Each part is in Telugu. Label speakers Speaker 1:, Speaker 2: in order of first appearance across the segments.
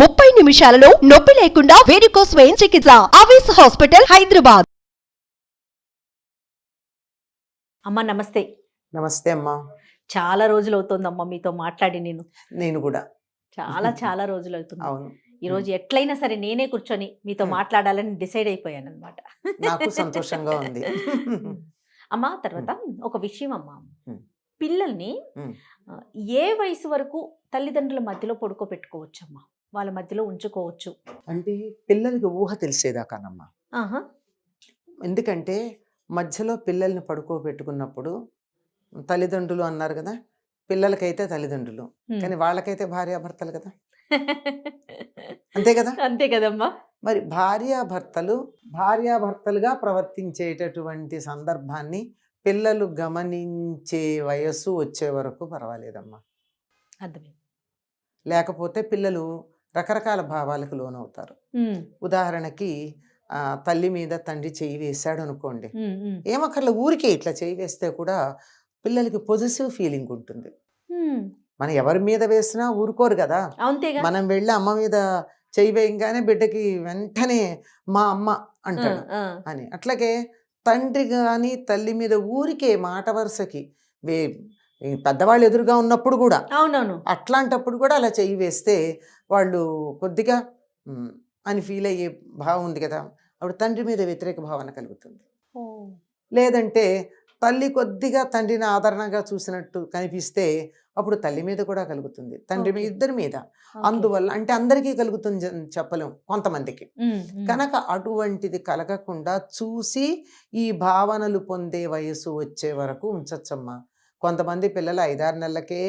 Speaker 1: 30 నిమిషాలలో నొప్పి లేకుండా వేడికోస్ స్వయం చికిత్స. ఆవేశ హాస్పిటల్, హైదరాబాద్.
Speaker 2: అమ్మ నమస్తే.
Speaker 3: నమస్తే అమ్మా.
Speaker 2: చాలా రోజులు అవుతుందమ్మా మీతో మాట్లాడి. నేను
Speaker 3: కూడా
Speaker 2: చాలా రోజులు అవుతుంది.
Speaker 3: అవును,
Speaker 2: ఈరోజు ఎట్లయినా సరే నేనే కూర్చొని మీతో మాట్లాడాలని డిసైడ్ అయిపోయాను అనమాట.
Speaker 3: నాకు సంతోషంగా ఉంది.
Speaker 2: అమ్మా తర్వాత ఒక విషయం అమ్మా, పిల్లల్ని ఏ వయసు వరకు తల్లిదండ్రుల మధ్యలో పడుకోబెట్టుకోవచ్చమ్మా, వాళ్ళ మధ్యలో ఉంచుకోవచ్చు
Speaker 3: అంటే పిల్లలకి ఊహ తెలిసేదాకానమ్మా. ఎందుకంటే మధ్యలో పిల్లల్ని పడుకోబెట్టుకున్నప్పుడు తల్లిదండ్రులు అన్నారు కదా, పిల్లలకైతే తల్లిదండ్రులు, కానీ వాళ్ళకైతే భార్యాభర్తలు కదా. అంతే కదా,
Speaker 2: అంతే కదమ్మా.
Speaker 3: మరి భార్యాభర్తలుగా ప్రవర్తించేటటువంటి సందర్భాన్ని పిల్లలు గమనించే వయస్సు వచ్చే వరకు పర్వాలేదమ్మా.
Speaker 2: అర్థమైంది.
Speaker 3: లేకపోతే పిల్లలు రకరకాల భావాలకు లోనవుతారు. ఉదాహరణకి తల్లి మీద తండ్రి చేయి వేశాడు అనుకోండి, ఏమక్కర్లే ఊరికే ఇట్లా చేయి వేస్తే కూడా పిల్లలకి పొజిటివ్ ఫీలింగ్ ఉంటుంది. మనం ఎవరి మీద వేసినా ఊరుకోరు కదా. మనం వెళ్ళి అమ్మ మీద చేయి వేయంగానే బిడ్డకి వెంటనే మా అమ్మ అంటాడు అని. అట్లాగే తండ్రి కానీ తల్లి మీద ఊరికే మాట వరుసకి పెద్దవాళ్ళు ఎదురుగా ఉన్నప్పుడు కూడా,
Speaker 2: అవునవును,
Speaker 3: అట్లాంటప్పుడు కూడా అలా చెయ్యి వేస్తే వాళ్ళు కొద్దిగా అని ఫీల్ అయ్యే భావం ఉంది కదా, అప్పుడు తండ్రి మీద వ్యతిరేక భావన కలుగుతుంది. లేదంటే తల్లి కొద్దిగా తండ్రిని ఆదరణగా చూసినట్టు కనిపిస్తే అప్పుడు తల్లి మీద కూడా కలుగుతుంది, తండ్రి మీద, ఇద్దరి మీద. అందువల్ల అంటే అందరికీ కలుగుతుంది చెప్పలేం, కొంతమందికి. కనుక అటువంటిది కలగకుండా చూసి ఈ భావనలు పొందే వయసు వచ్చే వరకు ఉంచచ్చమ్మా. కొంతమంది పిల్లలు 5-6 నెలలకే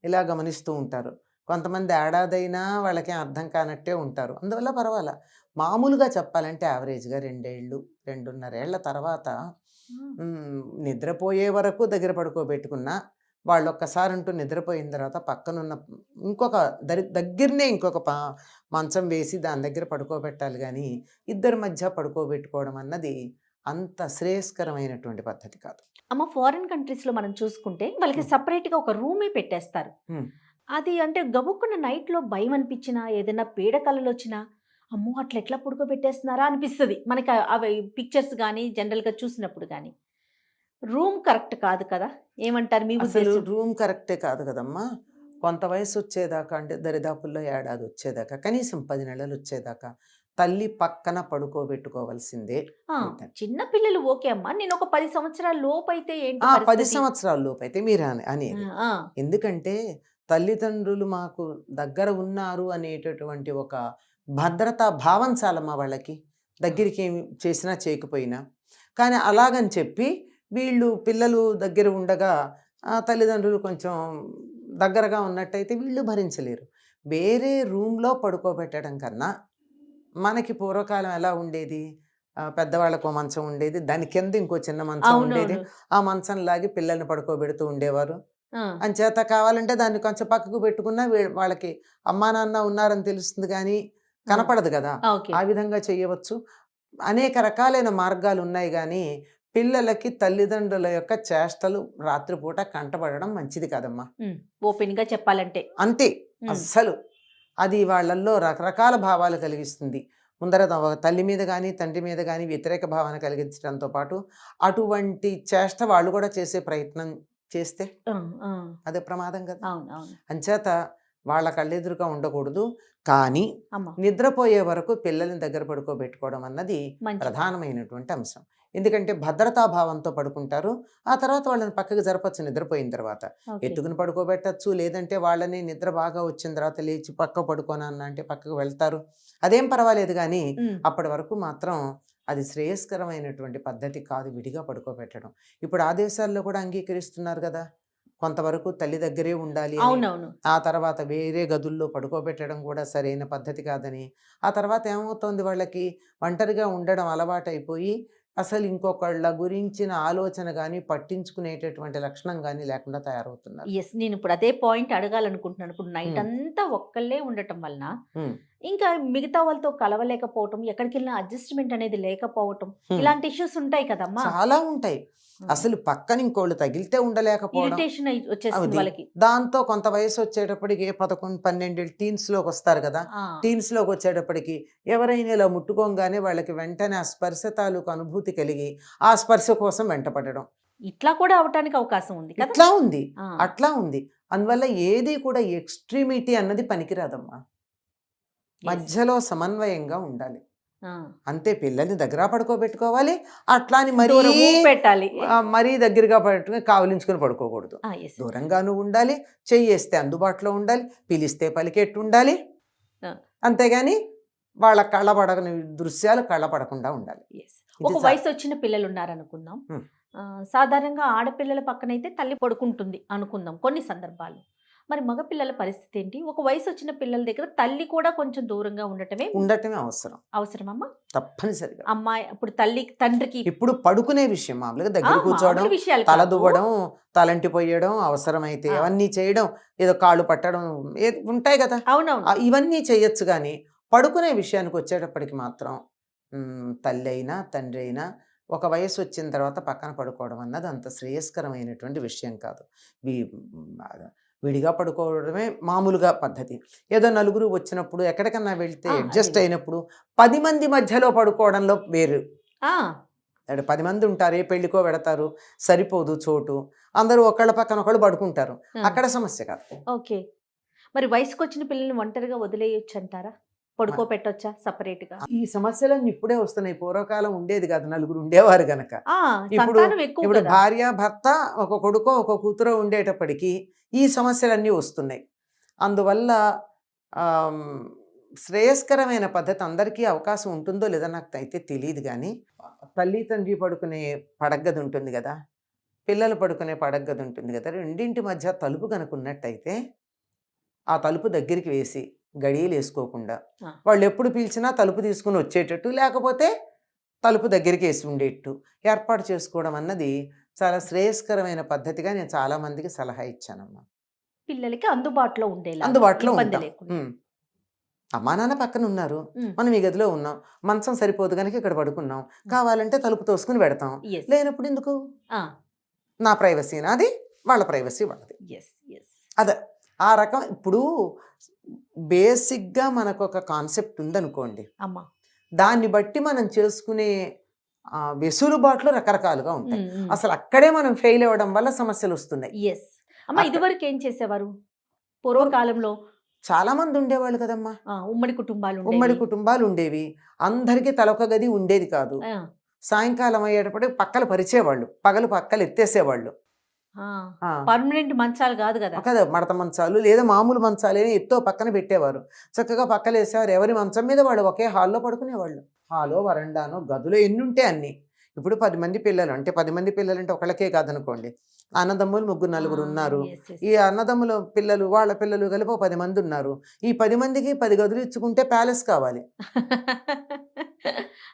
Speaker 3: ఇలా గమనిస్తూ ఉంటారు, కొంతమంది ఏడాదైనా వాళ్ళకి అర్థం కానట్టే ఉంటారు. అందువల్ల పర్వాలా. మామూలుగా చెప్పాలంటే యావరేజ్గా 2 ఏళ్ళు 2.5 ఏళ్ల తర్వాత నిద్రపోయే వరకు దగ్గర పడుకోబెట్టుకున్నా, వాళ్ళు ఒక్కసారి అంటూ నిద్రపోయిన తర్వాత పక్కనున్న ఇంకొక దగ్గరనే ఇంకొక మంచం వేసి దాని దగ్గర పడుకోబెట్టాలి. కానీ ఇద్దరి మధ్య పడుకోబెట్టుకోవడం అన్నది అంత శ్రేయస్కరమైనటువంటి పద్ధతి కాదు.
Speaker 2: అమ్మ, ఫారిన్ కంట్రీస్లో మనం చూసుకుంటే వాళ్ళకి సపరేట్గా ఒక రూమే పెట్టేస్తారు. అది అంటే గబుక్కున్న నైట్లో భయం అనిపించినా, ఏదైనా పీడకలలు వచ్చినా, అమ్మో అట్లా ఎట్లా పడుకోబెట్టేస్తున్నారా అనిపిస్తుంది మనకి. అవి పిక్చర్స్ కానీ జనరల్గా చూసినప్పుడు కానీ రూమ్ కరెక్ట్ కాదు కదా, ఏమంటారు మీ
Speaker 3: ఉద్దేశం? రూమ్ కరెక్టే కాదు కదమ్మా. కొంత వయసు వచ్చేదాకా, అంటే దరిదాపుల్లో ఏడాది వచ్చేదాకా, కనీసం 10 నెలలు వచ్చేదాకా తల్లి పక్కన పడుకోబెట్టుకోవాల్సిందే.
Speaker 2: చిన్న పిల్లలు ఓకే అమ్మా, నేను ఒక 10 సంవత్సరాల లోపు అయితే ఏంటి?
Speaker 3: 10 సంవత్సరాల లోపు అయితే మీరు అనేది. ఎందుకంటే తల్లిదండ్రులు మాకు దగ్గర ఉన్నారు అనేటటువంటి ఒక భద్రతా భావం చాలమ్మా వాళ్ళకి, దగ్గరికి ఏమి చేసినా చేయకపోయినా. కానీ అలాగని చెప్పి వీళ్ళు పిల్లలు దగ్గర ఉండగా తల్లిదండ్రులు కొంచెం దగ్గరగా ఉన్నట్టయితే వీళ్ళు భరించలేరు. వేరే రూమ్లో పడుకోబెట్టడం కన్నా, మనకి పూర్వకాలం ఎలా ఉండేది, పెద్దవాళ్ళకు మంచం ఉండేది, దాని కింద ఇంకో చిన్న మంచం ఉండేది, ఆ మంచం లాగి పిల్లల్ని పడుకోబెడుతూ ఉండేవారు. అంచేత కావాలంటే దాన్ని కొంచెం పక్కకు పెట్టుకున్నా వాళ్ళకి అమ్మా నాన్న ఉన్నారని తెలుస్తుంది, కానీ కనపడదు కదా. ఆ విధంగా చేయవచ్చు. అనేక రకాలైన మార్గాలు ఉన్నాయి. కానీ పిల్లలకి తల్లిదండ్రుల యొక్క చేష్టలు రాత్రిపూట కంటపడడం మంచిది కాదమ్మా,
Speaker 2: ఓపెన్గా చెప్పాలంటే.
Speaker 3: అంతే. అస్సలు అది వాళ్ళల్లో రకరకాల భావాలు కలిగిస్తుంది. ముందర తల్లి మీద కానీ తండ్రి మీద కానీ వ్యతిరేక భావన కలిగించడంతో పాటు అటువంటి చేష్ట వాళ్ళు కూడా చేసే ప్రయత్నం చేస్తే అదే ప్రమాదం కదా. అంచేత వాళ్ళ కళ్ళెదురుగా ఉండకూడదు. కానీ నిద్రపోయే వరకు పిల్లల్ని దగ్గర పడుకోబెట్టుకోవడం అన్నది ప్రధానమైనటువంటి అంశం. ఎందుకంటే భద్రతాభావంతో పడుకుంటారు. ఆ తర్వాత వాళ్ళని పక్కకి జరపచ్చు. నిద్రపోయిన తర్వాత ఎత్తుకుని పడుకోబెట్టచ్చు, లేదంటే వాళ్ళని నిద్ర బాగా వచ్చిన తర్వాత లేచి పక్క పడుకోనన్నా అంటే పక్కకు వెళ్తారు, అదేం పర్వాలేదు. కానీ అప్పటి వరకు మాత్రం అది శ్రేయస్కరమైనటువంటి పద్ధతి కాదు విడిగా పడుకోబెట్టడం. ఇప్పుడు ఆ దేశాల్లో కూడా అంగీకరిస్తున్నారు కదా, కొంతవరకు తల్లి దగ్గరే ఉండాలి, ఆ తర్వాత వేరే గదుల్లో పడుకోబెట్టడం కూడా సరైన పద్ధతి కాదని. ఆ తర్వాత ఏమవుతోంది, వాళ్ళకి ఒంటరిగా ఉండడం అలవాటైపోయి అసలు ఇంకొకళ్ళ గురించిన ఆలోచన కానీ పట్టించుకునేటటువంటి లక్షణం కానీ లేకుండా తయారవుతున్నారు.
Speaker 2: నేను ఇప్పుడు అదే పాయింట్ అడగాలనుకుంటున్నాను. ఇప్పుడు నైట్ అంతా ఒక్కళ్ళే ఉండటం వలన ఇంకా మిగతా వాళ్ళతో కలవలేకపోవటం, ఎక్కడికి వెళ్ళినా అడ్జస్ట్మెంట్ అనేది లేకపోవటం,
Speaker 3: హ్మ్.
Speaker 2: ఇలాంటి ఇష్యూస్ ఉంటాయి కదమ్మా.
Speaker 3: చాలా ఉంటాయి. అసలు పక్కన ఇంకోళ్ళు తగిలితే ఉండలేకపోవడం.
Speaker 2: ఇరిటేషన్ వచ్చేస్తుంది
Speaker 3: అది.
Speaker 2: వాళ్ళకి.
Speaker 3: దాంతో కొంత వయసు వచ్చేటప్పటికి 11, 12 టీన్స్‌లోకి వస్తారు కదా!
Speaker 2: ఆ,
Speaker 3: టీన్స్‌లోకి వచ్చేటప్పటికి ఎవరైనా ఇలా ముట్టుకోగానే వాళ్ళకి వెంటనే ఆ స్పర్శ తాలూకు అనుభూతి కలిగి ఆ స్పర్శ కోసం వెంటపడడం.
Speaker 2: ఇట్లా కూడా అవటానికి అవకాశం ఉంది కదా.
Speaker 3: ఇట్లా ఉంది.
Speaker 2: ఆ,
Speaker 3: అట్లా ఉంది. అందువల్ల ఏది కూడా ఎక్స్‌ట్రీమిటీ అన్నది పనికిరాదమ్మా.
Speaker 2: yes.
Speaker 3: మధ్యలో సమన్వయంగా ఉండాలి.
Speaker 2: ఆ,
Speaker 3: అంతే. పిల్లల్ని దగ్గర పడుకోబెట్టుకోవాలి. అట్లా అని మరీ
Speaker 2: దూరము పెట్టాలి.
Speaker 3: మరీ దగ్గరగా పట్టుకుని కావలించుకొని పడుకోకూడదు.
Speaker 2: yes.
Speaker 3: దూరంగాను ఉండాలి. చెయ్యేస్తే అందుబాటులో ఉండాలి. పిలిస్తే పలికేట్టు ఉండాలి.
Speaker 2: ఆ.
Speaker 3: అంతేగాని వాళ్ళ కళ్ళపడని దృశ్యాలు కళ్ళపడకుండా ఉండాలి.
Speaker 2: Yes.
Speaker 3: ఇది
Speaker 2: ఒక వయసు వచ్చిన పిల్లలు ఉన్నారనుకుందాం.
Speaker 3: హ్మ్.
Speaker 2: సాధారణంగా ఆడపిల్లల పక్కనైతే తల్లి పడుకుంటుంది అనుకుందాం కొన్ని సందర్భాలు. మరి మగపిల్లల పరిస్థితి ఏంటి? ఒక వయసు వచ్చిన పిల్లల దగ్గర తల్లి కూడా కొంచెం దూరంగా ఉండటమే
Speaker 3: ఉండటమే అవసరం.
Speaker 2: అవసరమమ్మా.
Speaker 3: తప్పనిసరిగా.
Speaker 2: అమ్మాయి ఇప్పుడు తల్లి తండ్రికి
Speaker 3: ఇప్పుడు పడుకునే విషయం మామూలుగా దగ్గర కూర్చోవడం,
Speaker 2: మామూలు విషయాలు
Speaker 3: తల
Speaker 2: కాదు.
Speaker 3: దువ్వడం, తలంటి పోయడం, అవసరమైతే
Speaker 2: ఆ.
Speaker 3: అవన్నీ చేయడం, ఏదో కాళ్ళు పట్టడం ఉంటాయి కదా.
Speaker 2: అవునవును.
Speaker 3: ఇవన్నీ చేయొచ్చు. కానీ పడుకునే విషయానికి వచ్చేటప్పటికి మాత్రం తల్లి అయినా తండ్రి అయినా ఒక వయసు వచ్చిన తర్వాత పక్కన పడుకోవడం అన్నది అంత శ్రేయస్కరమైనటువంటి విషయం కాదు. విడిగా పడుకోవడమే మామూలుగా పద్ధతి. ఏదో నలుగురు వచ్చినప్పుడు ఎక్కడికన్నా వెళ్తే అడ్జస్ట్
Speaker 2: అదే.
Speaker 3: అయినప్పుడు 10 మంది మధ్యలో పడుకోవడంలో వేరు.
Speaker 2: ఆ,
Speaker 3: 10 మంది ఉంటారు, ఏ పెళ్ళికో పెడతారు, సరిపోదు చోటు, అందరూ ఒకళ్ళ పక్కన ఒకళ్ళు పడుకుంటారు.
Speaker 2: ఆ.
Speaker 3: అక్కడ సమస్య కాదు.
Speaker 2: ఓకే. మరి వయసుకు వచ్చిన పిల్లల్ని ఒంటరిగా వదిలేయొచ్చు అంటారా? పడుకోబెట్టొచ్చా సపరేట్ గా?
Speaker 3: ఈ సమస్యలన్నీ ఇప్పుడే వస్తున్నాయి. పూర్వకాలం ఉండేది కాదు, నలుగురు ఉండేవారు గనక. ఇప్పుడు
Speaker 2: సంతానం ఎక్కువ
Speaker 3: ఇప్పుడు
Speaker 2: కదా.
Speaker 3: భార్య భర్త ఒక కొడుకో ఒక కూతురో ఉండేటప్పటికి ఈ సమస్యలన్నీ వస్తున్నాయి. అందువల్ల ఆమ్, శ్రేయస్కరమైన పద్ధతి అందరికీ అవకాశం ఉంటుందో లేదో నాకు అయితే తెలియదు. కానీ తల్లి తండ్రి పడుకునే పడగ్గది ఉంటుంది కదా, పిల్లలు పడుకునే పడగ్గది ఉంటుంది కదా, రెండింటి మధ్య తలుపు కనుక ఉన్నట్టయితే ఆ తలుపు దగ్గరికి వేసి గడియలు వేసుకోకుండా
Speaker 2: ఆ.
Speaker 3: వాళ్ళు ఎప్పుడు పిలిచినా తలుపు తీసుకుని వచ్చేటట్టు, లేకపోతే తలుపు దగ్గరికి వేసి ఉండేట్టు ఏర్పాటు చేసుకోవడం అన్నది చాలా శ్రేయస్కరమైన పద్ధతిగా నేను చాలా మందికి సలహా ఇచ్చానమ్మా.
Speaker 2: పిల్లలకి అందుబాటులో ఉండేలా,
Speaker 3: అందుబాటులో
Speaker 2: ఇబ్బంది
Speaker 3: ఉంటాం.
Speaker 2: లేకుండా.
Speaker 3: అమ్మా నాన్న పక్కన ఉన్నారు,
Speaker 2: ఉమ్.
Speaker 3: మనం ఈ గదిలో ఉన్నాం, మంచం సరిపోదు కనుక ఇక్కడ పడుకున్నాం, కావాలంటే తలుపు తోసుకుని పెడతాం.
Speaker 2: Yes.
Speaker 3: లేనప్పుడు ఎందుకు?
Speaker 2: ఆ,
Speaker 3: నా ప్రైవసీ నాది, వాళ్ళ ప్రైవసీ వాళ్ళది.
Speaker 2: yes, yes.
Speaker 3: అదే ఆ రకం. ఇప్పుడు బేసిక్గా మనకు ఒక కాన్సెప్ట్ ఉందనుకోండి,
Speaker 2: అమ్మా.
Speaker 3: దాన్ని బట్టి మనం చేసుకునే వెసులుబాట్లు రకరకాలుగా ఉంటాయి.
Speaker 2: ఉమ్, ఉమ్.
Speaker 3: అసలు అక్కడే మనం ఫెయిల్ అవ్వడం వల్ల సమస్యలు వస్తున్నాయి.
Speaker 2: Yes. అమ్మా,
Speaker 3: అక్కడ-
Speaker 2: ఇదివరకు ఏం చేసేవారు? పూర్వకాలంలో
Speaker 3: చాలా మంది ఉండేవాళ్ళు కదమ్మా.
Speaker 2: ఉమ్మడి కుటుంబాలు ఉండేవి.
Speaker 3: ఉమ్మడి కుటుంబాలు ఉండేవి. అందరికీ తలొక గది ఉండేది కాదు.
Speaker 2: ఆ,
Speaker 3: సాయంకాలం అయ్యేటప్పటికి పక్కలు పరిచేవాళ్ళు, పగలు పక్కలు ఎత్తేసేవాళ్ళు. ఆ,
Speaker 2: పర్మనెంట్ మంచాలు కాదు కదా.
Speaker 3: కదా, మడత మంచాలు లేదా మామూలు మంచాలు ఎత్తో పక్కన పెట్టేవారు. చక్కగా పక్కలు వేసేవారు. ఎవరి మంచం మీద వాళ్ళు ఒకే హాల్లో పడుకునేవాళ్ళు. హాలో, వరండానో, గదులు ఎన్ని ఉంటే అన్ని. ఇప్పుడు 10 మంది పిల్లలు అంటే 10 మంది పిల్లలు అంటే ఒకళ్ళకే కాదనుకోండి, అన్నదమ్ములు 3 4 ఉన్నారు.
Speaker 2: Yes, yes.
Speaker 3: ఈ అన్నదమ్ముల పిల్లలు వాళ్ళ పిల్లలు కలిపి 10 మంది ఉన్నారు. ఈ 10 మందికి 10 గదులు ఇచ్చుకుంటే ప్యాలెస్ కావాలి.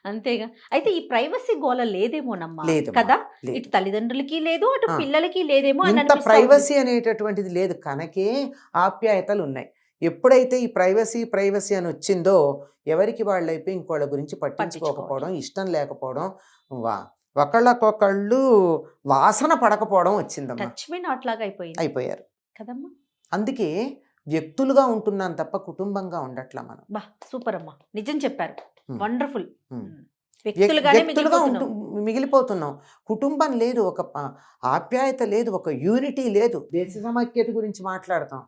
Speaker 2: అంతేగా. అయితే ఈ ప్రైవసీ గోల లేదేమోనమ్మా
Speaker 3: లేదమ్మా,
Speaker 2: కదా.
Speaker 3: లేదు.
Speaker 2: ఇటు తల్లిదండ్రులకి లేదు, అటు
Speaker 3: ఆ.
Speaker 2: పిల్లలకి లేదేమో అని
Speaker 3: ఇంత
Speaker 2: అనిపిస్తా ఉంది.
Speaker 3: ప్రైవసీ అనేటటువంటిది లేదు కనుకే ఆప్యాయతలు ఉన్నాయి. ఎప్పుడైతే ఈ ప్రైవసీ అని వచ్చిందో ఎవరికి వాళ్ళైపోయి ఇంకోళ్ళ గురించి పట్టించుకోకపోవడం, ఇష్టం లేకపోవడం, ఒకళ్ళకొకళ్ళు వాసన పడకపోవడం వచ్చిందమ్మా.
Speaker 2: టచ్ మీ నాట్ లాగా అయిపోయింది
Speaker 3: అయిపోయారు.
Speaker 2: కదమ్మా.
Speaker 3: అందుకే వ్యక్తులుగా ఉంటున్నాం తప్ప కుటుంబంగా ఉండట్లా మనం.
Speaker 2: బా, సూపర్ అమ్మా, నిజం చెప్పారు.
Speaker 3: Hmm.
Speaker 2: వండర్ఫుల్.
Speaker 3: Hmm.
Speaker 2: వ్యక్తులుగానే
Speaker 3: వ్యక్తులుగా
Speaker 2: మిగిలిపోతున్నాం.
Speaker 3: మిగిలిపోతున్నాం. కుటుంబం లేదు, ఒక ఆప్యాయత లేదు, ఒక యూనిటీ లేదు. దేశ సమైక్యత గురించి మాట్లాడతాం,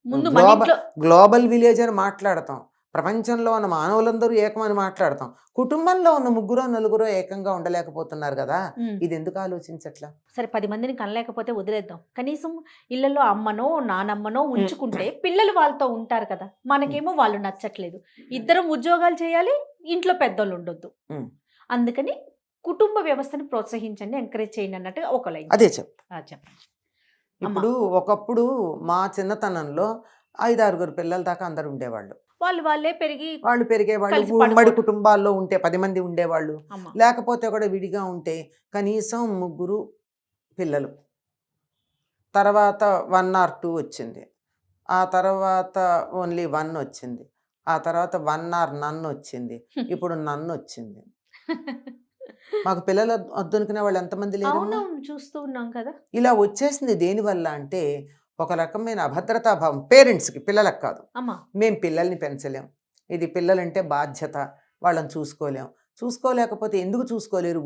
Speaker 2: ముందు మన ఇంట్లో
Speaker 3: గ్లోబల్ విలేజ్ అని మాట్లాడతాం, ప్రపంచంలో ఉన్న మానవులందరూ ఏకమని మాట్లాడతాం. కుటుంబంలో ఉన్న 3 4 ఏకంగా ఉండలేకపోతున్నారు కదా.
Speaker 2: ఉమ్.
Speaker 3: ఇది ఎందుకు ఆలోచించట్లా?
Speaker 2: సరే 10 మందిని కనలేకపోతే వదిలేద్దాం. కనీసం ఇళ్లలో అమ్మనో నానమ్మనో ఉంచుకుంటే పిల్లలు వాళ్ళతో ఉంటారు కదా. మనకేమో వాళ్ళు నచ్చట్లేదు, ఇద్దరం ఉద్యోగాలు చేయాలి, ఇంట్లో పెద్దోళ్ళు ఉండొద్దు.
Speaker 3: ఉమ్.
Speaker 2: అందుకని కుటుంబ వ్యవస్థను ప్రోత్సహించండి, ఎంకరేజ్ చేయండి అన్నట్టు ఒక లైన్
Speaker 3: అదే చెప్పు.
Speaker 2: చెప్పండి.
Speaker 3: ఇప్పుడు ఒకప్పుడు మా చిన్నతనంలో 5 6 పిల్లల దాకా అందరు ఉండేవాళ్ళు.
Speaker 2: వాళ్ళే పెరిగి
Speaker 3: వాళ్ళు పెరిగేవాళ్ళు.
Speaker 2: కలిసి
Speaker 3: ఉమ్మడి
Speaker 2: పడుకోవడం.
Speaker 3: కుటుంబాల్లో ఉంటే 10 మంది ఉండేవాళ్ళు.
Speaker 2: అమ్మ
Speaker 3: లేకపోతే కూడా విడిగా ఉంటే కనీసం 3 పిల్లలు. తర్వాత 1 or 2 వచ్చింది. ఆ తర్వాత ఓన్లీ 1 వచ్చింది. ఆ తర్వాత 1 ఆర్ నన్ను వచ్చింది. ఇప్పుడు నన్ను వచ్చింది. మాకు పిల్లలు వద్దనుకునే వాళ్ళు ఎంతమంది లేరమ్మా?
Speaker 2: అవునవును, చూస్తూ ఉన్నాం కదా.
Speaker 3: ఇలా వచ్చేసింది దేనివల్ల అంటే ఒక రకమైన అభద్రతా భావం పేరెంట్స్కి, పిల్లలకు కాదు.
Speaker 2: అమ్మా.
Speaker 3: మేము పిల్లల్ని పెంచలేం, ఇది పిల్లలంటే బాధ్యత, వాళ్ళని చూసుకోలేం. చూసుకోలేకపోతే ఎందుకు చూసుకోలేరు?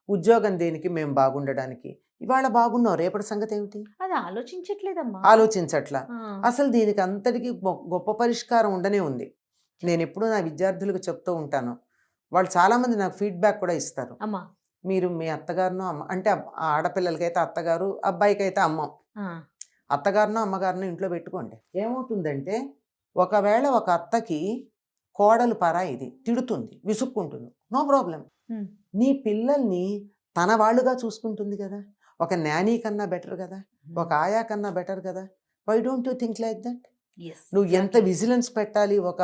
Speaker 3: ఉద్యోగం దేనికి? మేము బాగుండడానికి. ఇవాళ బాగున్నాం, రేపటి సంగతి ఏమిటి?
Speaker 2: అది ఆలోచించట్లేదమ్మా.
Speaker 3: ఆలోచించట్లా.
Speaker 2: ఆ,
Speaker 3: అసలు దీనికి అంతటికి గొప్ప పరిష్కారం ఉండనే ఉంది. నేను ఎప్పుడూ నా విద్యార్థులకు చెప్తూ ఉంటాను, వాళ్ళు చాలామంది నాకు ఫీడ్బ్యాక్ కూడా ఇస్తారు.
Speaker 2: అమ్మా.
Speaker 3: మీరు మీ అత్తగారును అమ్మ అంటే ఆ ఆడపిల్లలకైతే అత్తగారు, అబ్బాయికైతే అమ్మ,
Speaker 2: ఆ,
Speaker 3: అత్తగారును అమ్మగారును ఇంట్లో పెట్టుకోండి. ఏమవుతుందంటే ఒకవేళ ఒక అత్తకి కోడలు పరాయిది, తిడుతుంది, విసుక్కుంటుంది, నో ప్రాబ్లం.
Speaker 2: ఉమ్,
Speaker 3: నీ పిల్లల్ని తన వాళ్ళుగా చూసుకుంటుంది కదా. ఒక నానీ కన్నా బెటర్ కదా, ఒక ఆయా కన్నా బెటర్ కదా. Why don't you think like that?
Speaker 2: yes,
Speaker 3: నువ్వు ఎంత
Speaker 2: exactly.
Speaker 3: విజిలెన్స్ పెట్టాలి ఒక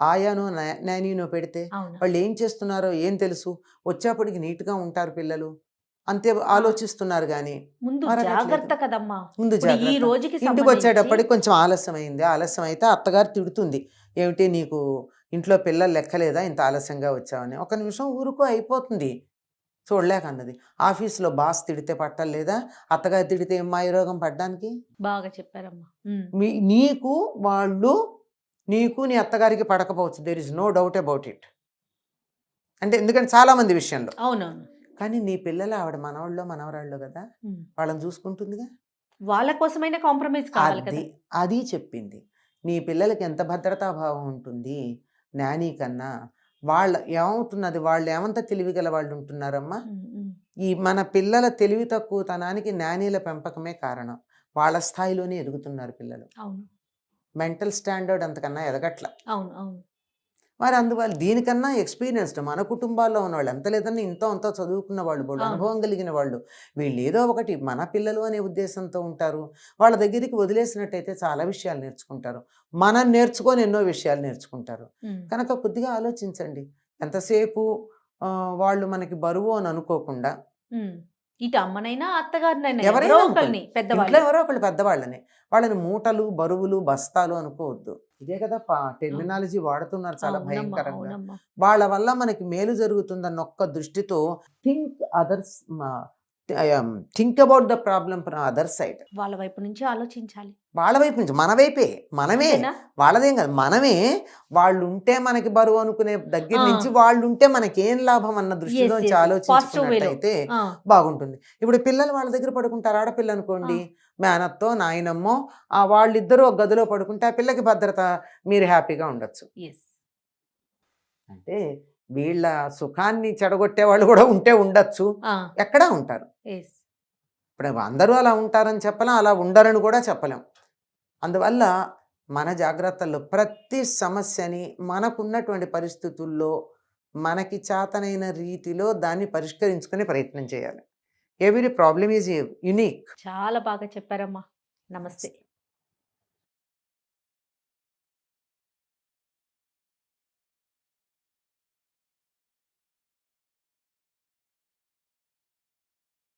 Speaker 3: ఆయానో నానీనో పెడితే?
Speaker 2: అవును.
Speaker 3: వాళ్ళు ఏం చేస్తున్నారో ఏం తెలుసు? వచ్చేప్పటికి నీట్గా ఉంటారు పిల్లలు, అంతే ఆలోచిస్తున్నారు. కానీ
Speaker 2: ముందు
Speaker 3: మరగట్లేదు.
Speaker 2: జాగ్రత్త కదమ్మా.
Speaker 3: ముందు
Speaker 2: ఇప్పుడు ఈ
Speaker 3: జాగ్రత్త.
Speaker 2: రోజుకి
Speaker 3: ఇంటికి
Speaker 2: సంబంధించి
Speaker 3: వచ్చేటప్పటికి కొంచెం ఆలస్యం అయింది. ఆలస్యం అయితే అత్తగారు తిడుతుంది, ఏమిటి నీకు ఇంట్లో పిల్లలు లెక్కలేదా, ఇంత ఆలస్యంగా వచ్చావని. ఒక నిమిషం ఊరుకో, అయిపోతుంది. చూడలేక అన్నది. ఆఫీస్లో బాస్ తిడితే పట్టలేదా, అత్తగారు తిడితే ఏం మాయరోగం పడ్డానికి?
Speaker 2: బాగా చెప్పారమ్మా. ఉమ్,
Speaker 3: నీకు నీ అత్తగారికి పడకపోవచ్చు, there is no doubt about it. అంటే ఎందుకంటే చాలామంది విషయంలో.
Speaker 2: అవునవును.
Speaker 3: కానీ నీ పిల్లలు ఆవిడ మనవాళ్ళు మనవరాళ్ళు కదా,
Speaker 2: ఉమ్,
Speaker 3: వాళ్ళని చూసుకుంటుందిగా.
Speaker 2: వాళ్ళ కోసమైనా కాంప్రమైజ్ కావాలి కదా.
Speaker 3: అది చెప్పింది. నీ పిల్లలకి ఎంత భద్రతాభావం ఉంటుంది నానీ కన్నా. ఏమవుతున్నది, వాళ్ళు ఏమంత తెలివిగల వాళ్ళు ఉంటున్నారమ్మా.
Speaker 2: ఉమ్, ఉమ్,
Speaker 3: ఈ మన పిల్లల తెలివి తక్కువతనానికి నానీల పెంపకమే కారణం. వాళ్ళ స్థాయిలోనే ఎదుగుతున్నారు పిల్లలు.
Speaker 2: అవును,
Speaker 3: మెంటల్ స్టాండర్డ్ అంతకన్నా ఎదగట్ల.
Speaker 2: అవును, అవును.
Speaker 3: మరి అందువల్ల దీనికన్నా ఎక్స్పీరియన్స్డ్ మన కుటుంబాల్లో ఉన్నవాళ్ళు, ఎంత లేదన్నా ఇంతో అంతా చదువుకున్న వాళ్ళు, వాళ్ళు
Speaker 2: అవును.
Speaker 3: అనుభవం కలిగిన వాళ్ళు, వీళ్ళు ఏదో ఒకటి మన పిల్లలు అనే ఉద్దేశంతో ఉంటారు. వాళ్ళ దగ్గరికి వదిలేసినట్టయితే చాలా విషయాలు నేర్చుకుంటారు. మనం నేర్చుకొని ఎన్నో విషయాలు నేర్చుకుంటారు.
Speaker 2: ఉమ్,
Speaker 3: కనుక కొద్దిగా ఆలోచించండి. ఎంతసేపు వాళ్ళు మనకి బరువు అని అనుకోకుండా,
Speaker 2: ఉమ్. ఇటు అమ్మనైనా అత్తగారినైనా
Speaker 3: ఎవరైనా
Speaker 2: ఎవరో
Speaker 3: అనుకోండి,
Speaker 2: ఒకరిని
Speaker 3: ఇంట్లో
Speaker 2: పెద్దవాళ్ళు.
Speaker 3: ఎవరో ఒకళ్ళు పెద్దవాళ్ళని, వాళ్ళని మూటలు, బరువులు, బస్తాలు అనుకోవద్దు. ఇదే కదా టెర్మినాలజీ వాడుతున్నారు చాలా
Speaker 2: అవునమ్మా,
Speaker 3: భయంకరంగా.
Speaker 2: అవునమ్మా.
Speaker 3: వాళ్ళ వల్ల మనకి మేలు జరుగుతుందన్న ఒక్క దృష్టితో think about the problem from other side.
Speaker 2: వాళ్ళ వైపు నుంచి ఆలోచించాలి.
Speaker 3: వాళ్ళ వైపు నుంచి, మన వైపే, మనమే,
Speaker 2: అంతేనా?
Speaker 3: వాళ్ళదేం కాదు, మనమే. వాళ్ళు ఉంటే మనకి బరువు అనుకునే దగ్గర
Speaker 2: ఆ.
Speaker 3: నుంచి వాళ్ళు ఉంటే మనకేం లాభం అన్న దృష్టిలోంచి
Speaker 2: yes, yes.
Speaker 3: ఆలోచించుకున్నట్టయితే
Speaker 2: ఆ,
Speaker 3: బాగుంటుంది. ఇప్పుడు పిల్లలు వాళ్ళ దగ్గర పడుకుంటారు, ఆడపిల్ల అనుకోండి, మేనత్తో నాయనమ్మో వాళ్ళిద్దరూ ఒక గదిలో పడుకుంటే ఆ పిల్లకి భద్రత, మీరు హ్యాపీగా ఉండొచ్చు.
Speaker 2: yes.
Speaker 3: అంటే వీళ్ళ సుఖాన్ని చెడగొట్టే వాళ్ళు కూడా ఉంటే ఉండొచ్చు,
Speaker 2: ఆ,
Speaker 3: ఎక్కడా ఉంటారు.
Speaker 2: yes.
Speaker 3: ఇప్పుడు అందరూ అలా ఉంటారని చెప్పలేం, అలా ఉండరని కూడా చెప్పలేం. అందువల్ల మన జాగ్రత్తల్లో ప్రతి సమస్యని మనకున్నటువంటి పరిస్థితుల్లో మనకి చేతనైన రీతిలో దాన్ని పరిష్కరించుకునే ప్రయత్నం చేయాలి. Every problem is unique.
Speaker 2: చాలా బాగా చెప్పారమ్మా. నమస్తే.